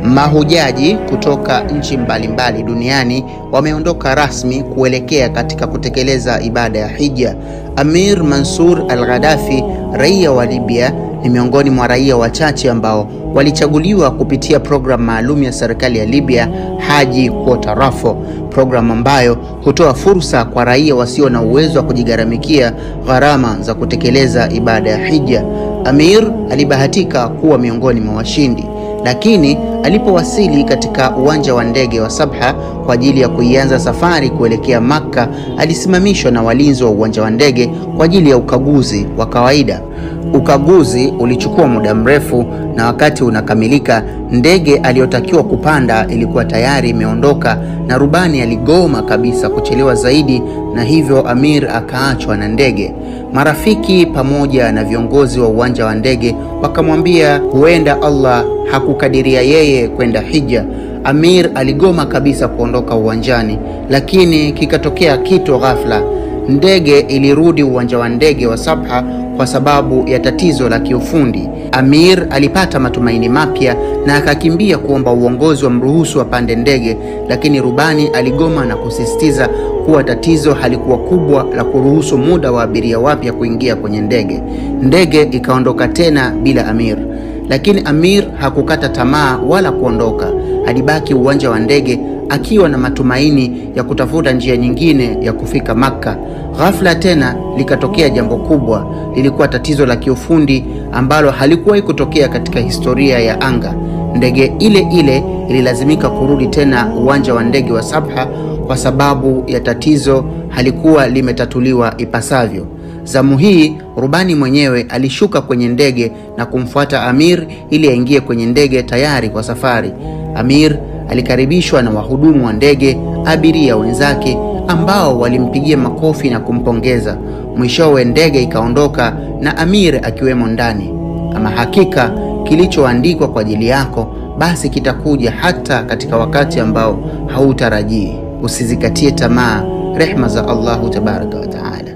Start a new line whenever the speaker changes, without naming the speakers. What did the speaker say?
Mahujaji kutoka nchi mbalimbali duniani wameondoka rasmi kuelekea katika kutekeleza ibada ya hija. Amir Mansour al-Gaddafi, raia wa Libya, ni miongoni mwa raia wachache ambao walichaguliwa kupitia programu maalum ya serikali ya Libya, Haji Quota Rafo, programu ambayo hutoa fursa kwa raia wasio na uwezo wa kujigharamikia gharama za kutekeleza ibada ya hija. Amir alibahatika kuwa miongoni mwa washindi, lakini alipowasili katika uwanja wa ndege wa Sabha kwa ajili ya kuianza safari kuelekea Makka, alisimamishwa na walinzi wa uwanja wa ndege kwa ajili ya ukaguzi wa kawaida. Ukaguzi ulichukua muda mrefu, na wakati unakamilika, ndege aliyotakiwa kupanda ilikuwa tayari imeondoka na rubani aligoma kabisa kuchelewa zaidi, na hivyo Amir akaachwa na ndege. Marafiki pamoja na viongozi wa uwanja wa ndege wakamwambia huenda Allah hakukadiria yeye kwenda hija. Amir aligoma kabisa kuondoka uwanjani, lakini kikatokea kitu ghafla. Ndege ilirudi uwanja wa ndege wa Sabha kwa sababu ya tatizo la kiufundi. Amir alipata matumaini mapya na akakimbia kuomba uongozi wa mruhusu apande ndege, lakini rubani aligoma na kusisitiza kuwa tatizo halikuwa kubwa la kuruhusu muda wa abiria wapya kuingia kwenye ndege. Ndege ikaondoka tena bila Amir, lakini Amir hakukata tamaa wala kuondoka. Alibaki uwanja wa ndege akiwa na matumaini ya kutafuta njia nyingine ya kufika Makka. Ghafla tena likatokea jambo kubwa. Lilikuwa tatizo la kiufundi ambalo halikuwahi kutokea katika historia ya anga. Ndege ile ile ililazimika kurudi tena uwanja wa ndege wa Sabha kwa sababu ya tatizo halikuwa limetatuliwa ipasavyo. Zamu hii rubani mwenyewe alishuka kwenye ndege na kumfuata Amir ili aingie kwenye ndege tayari kwa safari. Amir alikaribishwa na wahudumu wa ndege, abiria wenzake ambao walimpigia makofi na kumpongeza. Mwishowe ndege ikaondoka na Amir akiwemo ndani. Ama hakika kilichoandikwa kwa ajili yako basi kitakuja hata katika wakati ambao hautarajii. Usizikatie tamaa rehema za Allahu tabaraka wa taala.